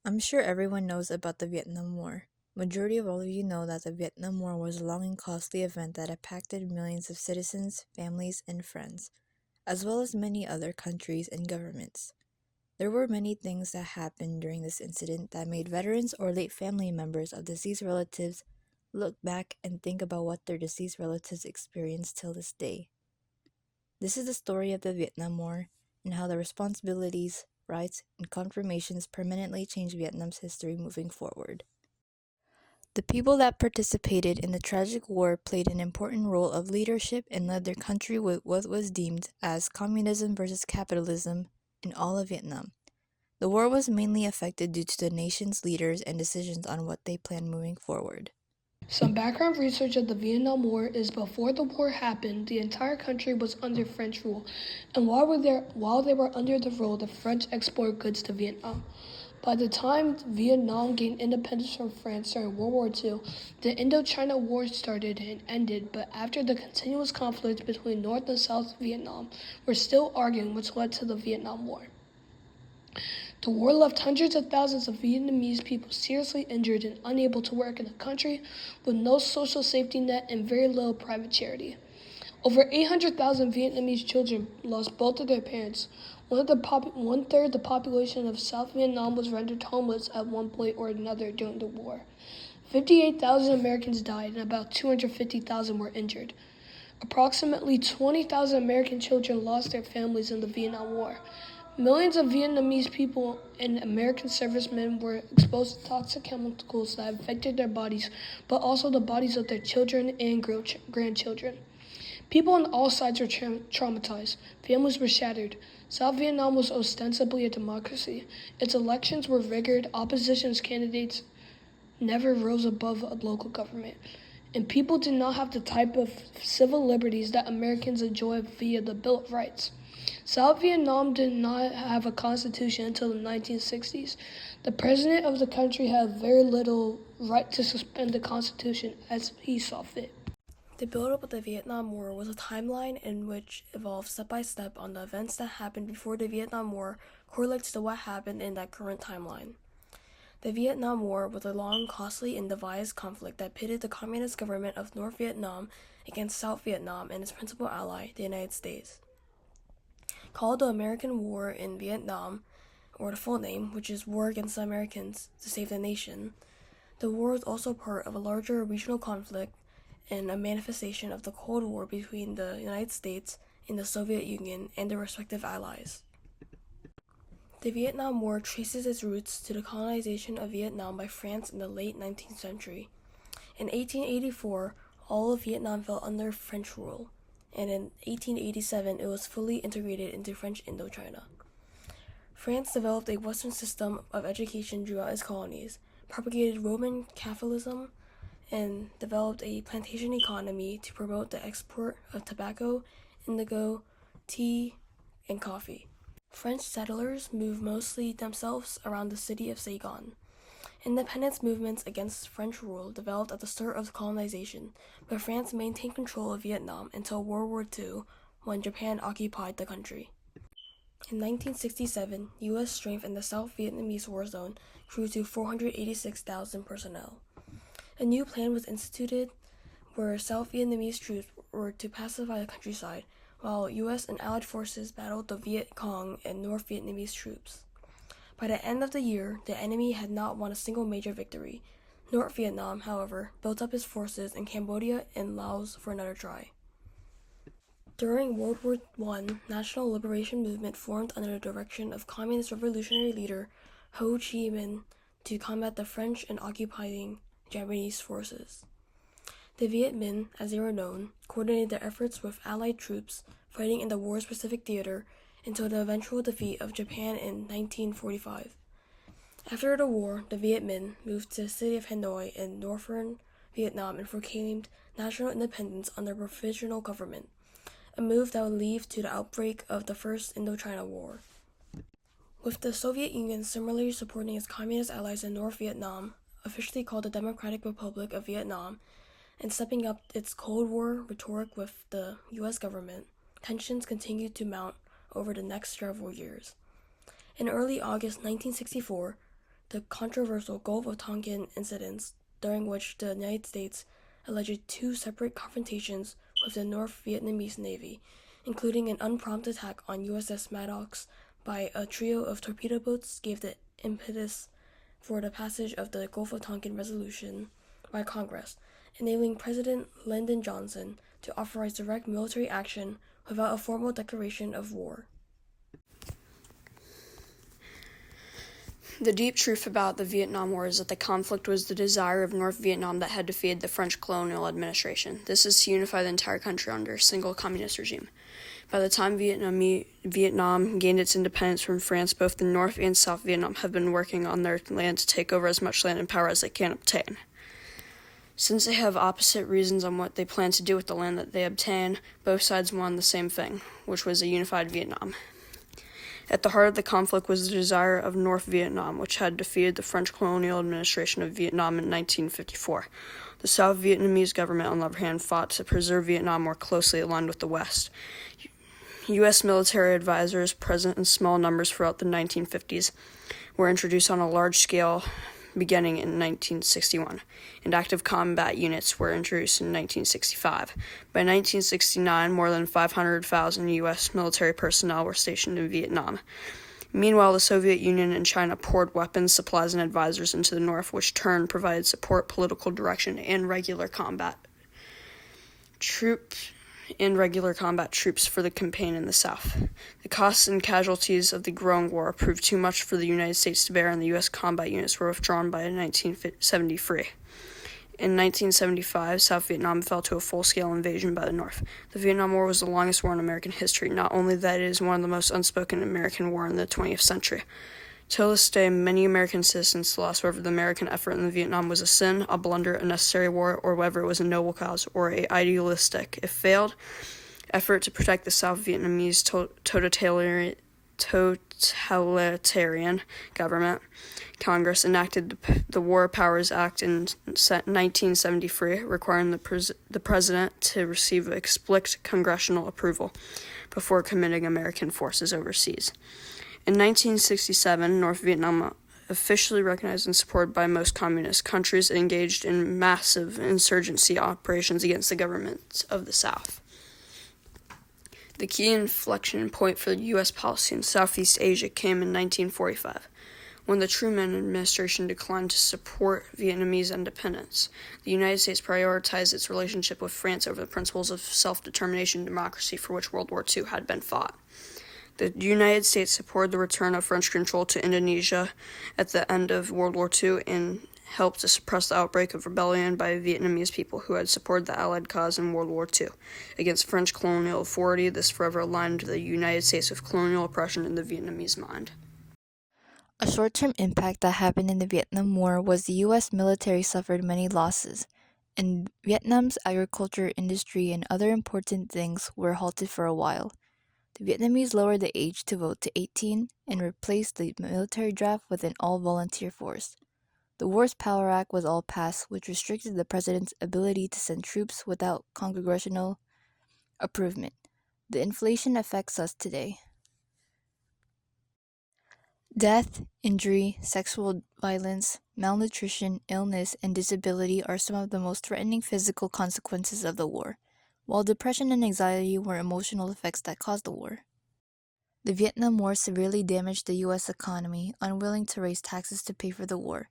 I'm sure everyone knows about the Vietnam War. Majority of all of you know that the Vietnam War was a long and costly event that impacted millions of citizens, families, and friends, as well as many other countries and governments. There were many things that happened during this incident that made veterans or late family members of deceased relatives look back and think about what their deceased relatives experienced till this day. This is the story of the Vietnam War and how the responsibilities, rights, and confirmations permanently changed Vietnam's history moving forward. The people that participated in the tragic war played an important role of leadership and led their country with what was deemed as communism versus capitalism in all of Vietnam. The war was mainly affected due to the nation's leaders and decisions on what they planned moving forward. Some background research of the Vietnam War is before the war happened, the entire country was under French rule, and while they were under the rule, the French exported goods to Vietnam. By the time Vietnam gained independence from France during World War II, the Indochina War started and ended, but after the continuous conflict between North and South Vietnam were still arguing, which led to the Vietnam War. The war left hundreds of thousands of Vietnamese people seriously injured and unable to work in a country with no social safety net and very little private charity. Over 800,000 Vietnamese children lost both of their parents. One third the population of South Vietnam was rendered homeless at one point or another during the war. 58,000 Americans died and about 250,000 were injured. Approximately 20,000 American children lost their families in the Vietnam War. Millions of Vietnamese people and American servicemen were exposed to toxic chemicals that affected their bodies, but also the bodies of their children and grandchildren. People on all sides were traumatized. Families were shattered. South Vietnam was ostensibly a democracy. Its elections were rigged. Opposition candidates never rose above a local government. And people did not have the type of civil liberties that Americans enjoy via the Bill of Rights. South Vietnam did not have a constitution until the 1960s. The president of the country had very little right to suspend the constitution as he saw fit. The build-up of the Vietnam War was a timeline in which evolved step by step on the events that happened before the Vietnam War correlates to what happened in that current timeline. The Vietnam War was a long, costly, and devised conflict that pitted the communist government of North Vietnam against South Vietnam and its principal ally, the United States. Called the American War in Vietnam, or the full name, which is War Against the Americans to Save the Nation, the war was also part of a larger regional conflict and a manifestation of the Cold War between the United States and the Soviet Union and their respective allies. The Vietnam War traces its roots to the colonization of Vietnam by France in the late 19th century. In 1884, all of Vietnam fell under French rule, and in 1887 it was fully integrated into French Indochina. France developed a Western system of education throughout its colonies, propagated Roman Catholicism, and developed a plantation economy to promote the export of tobacco, indigo, tea, and coffee. French settlers moved mostly themselves around the city of Saigon. Independence movements against French rule developed at the start of colonization, but France maintained control of Vietnam until World War II, when Japan occupied the country. In 1967, U.S. strength in the South Vietnamese war zone grew to 486,000 personnel. A new plan was instituted where South Vietnamese troops were to pacify the countryside, while U.S. and Allied forces battled the Viet Cong and North Vietnamese troops. By the end of the year, the enemy had not won a single major victory. North Vietnam, however, built up its forces in Cambodia and Laos for another try. During World War I, National Liberation Movement formed under the direction of Communist Revolutionary leader Ho Chi Minh to combat the French and occupying Japanese forces. The Viet Minh, as they were known, coordinated their efforts with Allied troops fighting in the war's Pacific theater until the eventual defeat of Japan in 1945. After the war, the Viet Minh moved to the city of Hanoi in northern Vietnam and proclaimed national independence under provisional government, a move that would lead to the outbreak of the First Indochina War. With the Soviet Union similarly supporting its communist allies in North Vietnam, officially called the Democratic Republic of Vietnam, and stepping up its Cold War rhetoric with the U.S. government, tensions continued to mount over the next several years. In early August 1964, the controversial Gulf of Tonkin incidents, during which the United States alleged two separate confrontations with the North Vietnamese Navy, including an unprompted attack on USS Maddox by a trio of torpedo boats, gave the impetus for the passage of the Gulf of Tonkin Resolution by Congress, enabling President Lyndon Johnson to authorize direct military action without a formal declaration of war. The deep truth about the Vietnam War is that the conflict was the desire of North Vietnam that had defeated the French colonial administration. This is to unify the entire country under a single communist regime. By the time Vietnam gained its independence from France, both the North and South Vietnam have been working on their land to take over as much land and power as they can obtain. Since they have opposite reasons on what they plan to do with the land that they obtain, both sides want the same thing, which was a unified Vietnam. At the heart of the conflict was the desire of North Vietnam, which had defeated the French colonial administration of Vietnam in 1954. The South Vietnamese government, on the other hand, fought to preserve Vietnam more closely aligned with the West. U.S. military advisors, present in small numbers throughout the 1950s, were introduced on a large scale beginning in 1961, and active combat units were introduced in 1965. By 1969, more than 500,000 U.S. military personnel were stationed in Vietnam. Meanwhile, the Soviet Union and China poured weapons, supplies, and advisors into the North, which in turn provided support, political direction, and regular combat troops for the campaign in the South. The costs and casualties of the growing war proved too much for the United States to bear, and the U.S. combat units were withdrawn by 1973. In 1975, South Vietnam fell to a full-scale invasion by the North. The Vietnam War was the longest war in American history, not only that it is one of the most unspoken American war in the 20th century. Till this day, many American citizens lost whether the American effort in Vietnam was a sin, a blunder, a necessary war, or whether it was a noble cause, or a idealistic, if failed, effort to protect the South Vietnamese totalitarian government. Congress enacted the War Powers Act in 1973, requiring the president to receive explicit congressional approval before committing American forces overseas. In 1967, North Vietnam, officially recognized and supported by most communist countries, engaged in massive insurgency operations against the government of the South. The key inflection point for U.S. policy in Southeast Asia came in 1945, when the Truman administration declined to support Vietnamese independence. The United States prioritized its relationship with France over the principles of self-determination and democracy for which World War II had been fought. The United States supported the return of French control to Indonesia at the end of World War II and helped to suppress the outbreak of rebellion by Vietnamese people who had supported the Allied cause in World War II. Against French colonial authority, this forever aligned the United States with colonial oppression in the Vietnamese mind. A short-term impact that happened in the Vietnam War was the U.S. military suffered many losses, and Vietnam's agriculture industry and other important things were halted for a while. The Vietnamese lowered the age to vote to 18 and replaced the military draft with an all-volunteer force. The War's Power Act was all passed, which restricted the president's ability to send troops without congressional approval. The inflation affects us today. Death, injury, sexual violence, malnutrition, illness, and disability are some of the most threatening physical consequences of the war, while depression and anxiety were emotional effects that caused the war. The Vietnam War severely damaged the U.S. economy, unwilling to raise taxes to pay for the war.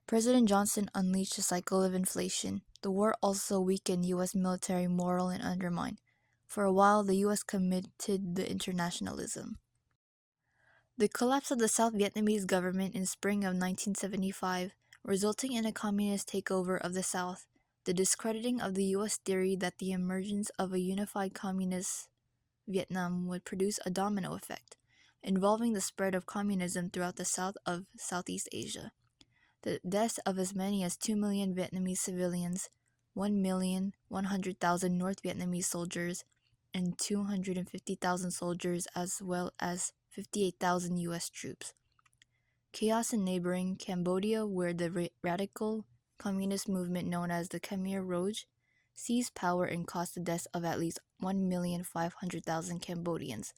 President Johnson unleashed a cycle of inflation. The war also weakened U.S. military morale and undermined. For a while, the U.S. committed to internationalism. The collapse of the South Vietnamese government in spring of 1975, resulting in a communist takeover of the South, the discrediting of the U.S. theory that the emergence of a unified communist Vietnam would produce a domino effect, involving the spread of communism throughout the south of Southeast Asia. The deaths of as many as 2 million Vietnamese civilians, 1,100,000 North Vietnamese soldiers, and 250,000 soldiers, as well as 58,000 U.S. troops. Chaos in neighboring Cambodia, where the radical communist movement known as the Khmer Rouge seized power and caused the deaths of at least 1,500,000 Cambodians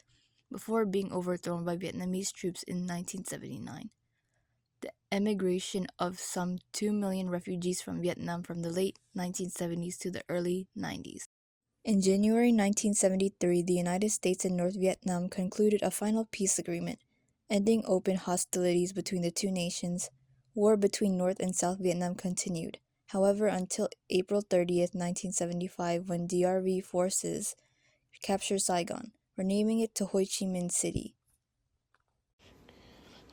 before being overthrown by Vietnamese troops in 1979. The emigration of some 2 million refugees from Vietnam from the late 1970s to the early 90s. In January 1973, the United States and North Vietnam concluded a final peace agreement, ending open hostilities between the two nations. War between North and South Vietnam continued, however, until April 30th, 1975, when DRV forces captured Saigon, renaming it to Ho Chi Minh City.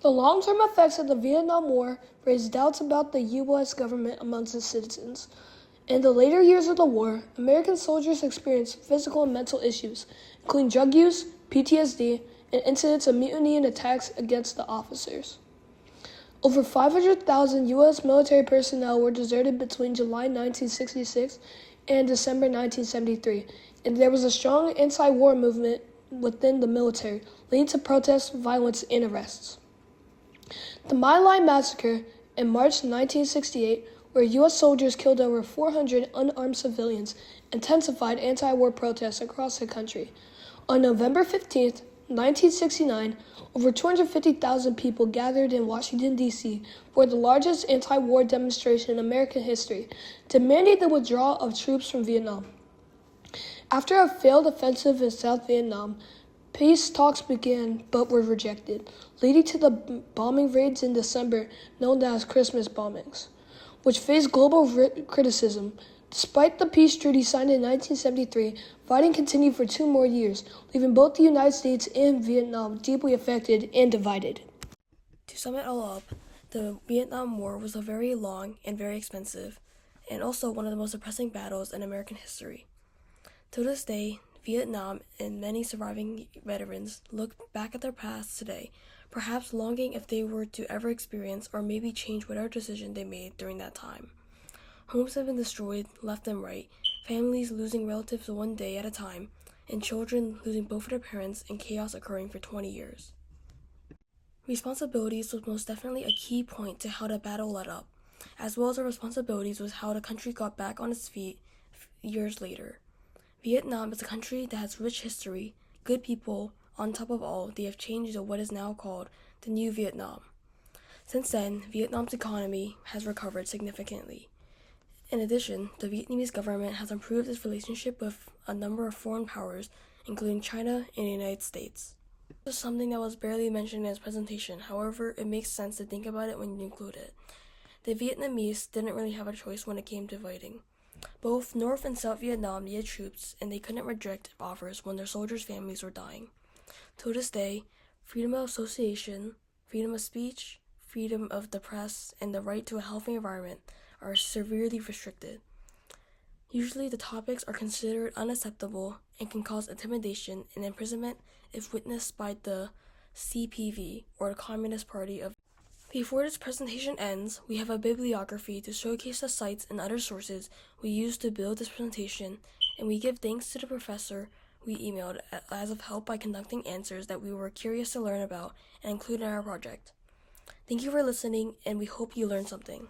The long-term effects of the Vietnam War raised doubts about the U.S. government amongst its citizens. In the later years of the war, American soldiers experienced physical and mental issues, including drug use, PTSD, and incidents of mutiny and attacks against the officers. Over 500,000 U.S. military personnel were deserted between July 1966 and December 1973, and there was a strong anti-war movement within the military, leading to protests, violence, and arrests. The My Lai massacre in March 1968, where U.S. soldiers killed over 400 unarmed civilians, intensified anti-war protests across the country. On November 15, 1969, over 250,000 people gathered in Washington, D.C. for the largest anti-war demonstration in American history, demanding the withdrawal of troops from Vietnam. After a failed offensive in South Vietnam, peace talks began but were rejected, leading to the bombing raids in December known as Christmas bombings, which faced global criticism. Despite the peace treaty signed in 1973, fighting continued for 2 more years, leaving both the United States and Vietnam deeply affected and divided. To sum it all up, the Vietnam War was a very long and very expensive, and also one of the most depressing battles in American history. To this day, Vietnam and many surviving veterans look back at their past today, perhaps longing if they were to ever experience or maybe change whatever decision they made during that time. Homes have been destroyed left and right, families losing relatives one day at a time, and children losing both of their parents, and chaos occurring for 20 years. Responsibilities was most definitely a key point to how the battle led up, as well as the responsibilities was how the country got back on its feet years later. Vietnam is a country that has rich history, good people. On top of all, they have changed to what is now called the New Vietnam. Since then, Vietnam's economy has recovered significantly. In addition, the Vietnamese government has improved its relationship with a number of foreign powers, including China and the United States. This is something that was barely mentioned in his presentation, however, it makes sense to think about it when you include it. The Vietnamese didn't really have a choice when it came to fighting. Both North and South Vietnam needed troops, and they couldn't reject offers when their soldiers' families were dying. To this day, freedom of association, freedom of speech, freedom of the press, and the right to a healthy environment are severely restricted. Usually the topics are considered unacceptable and can cause intimidation and imprisonment if witnessed by the CPV, or the Communist Party of. Before this presentation ends, we have a bibliography to showcase the sites and other sources we used to build this presentation, and we give thanks to the professor we emailed as of help by conducting answers that we were curious to learn about and include in our project. Thank you for listening, and we hope you learned something.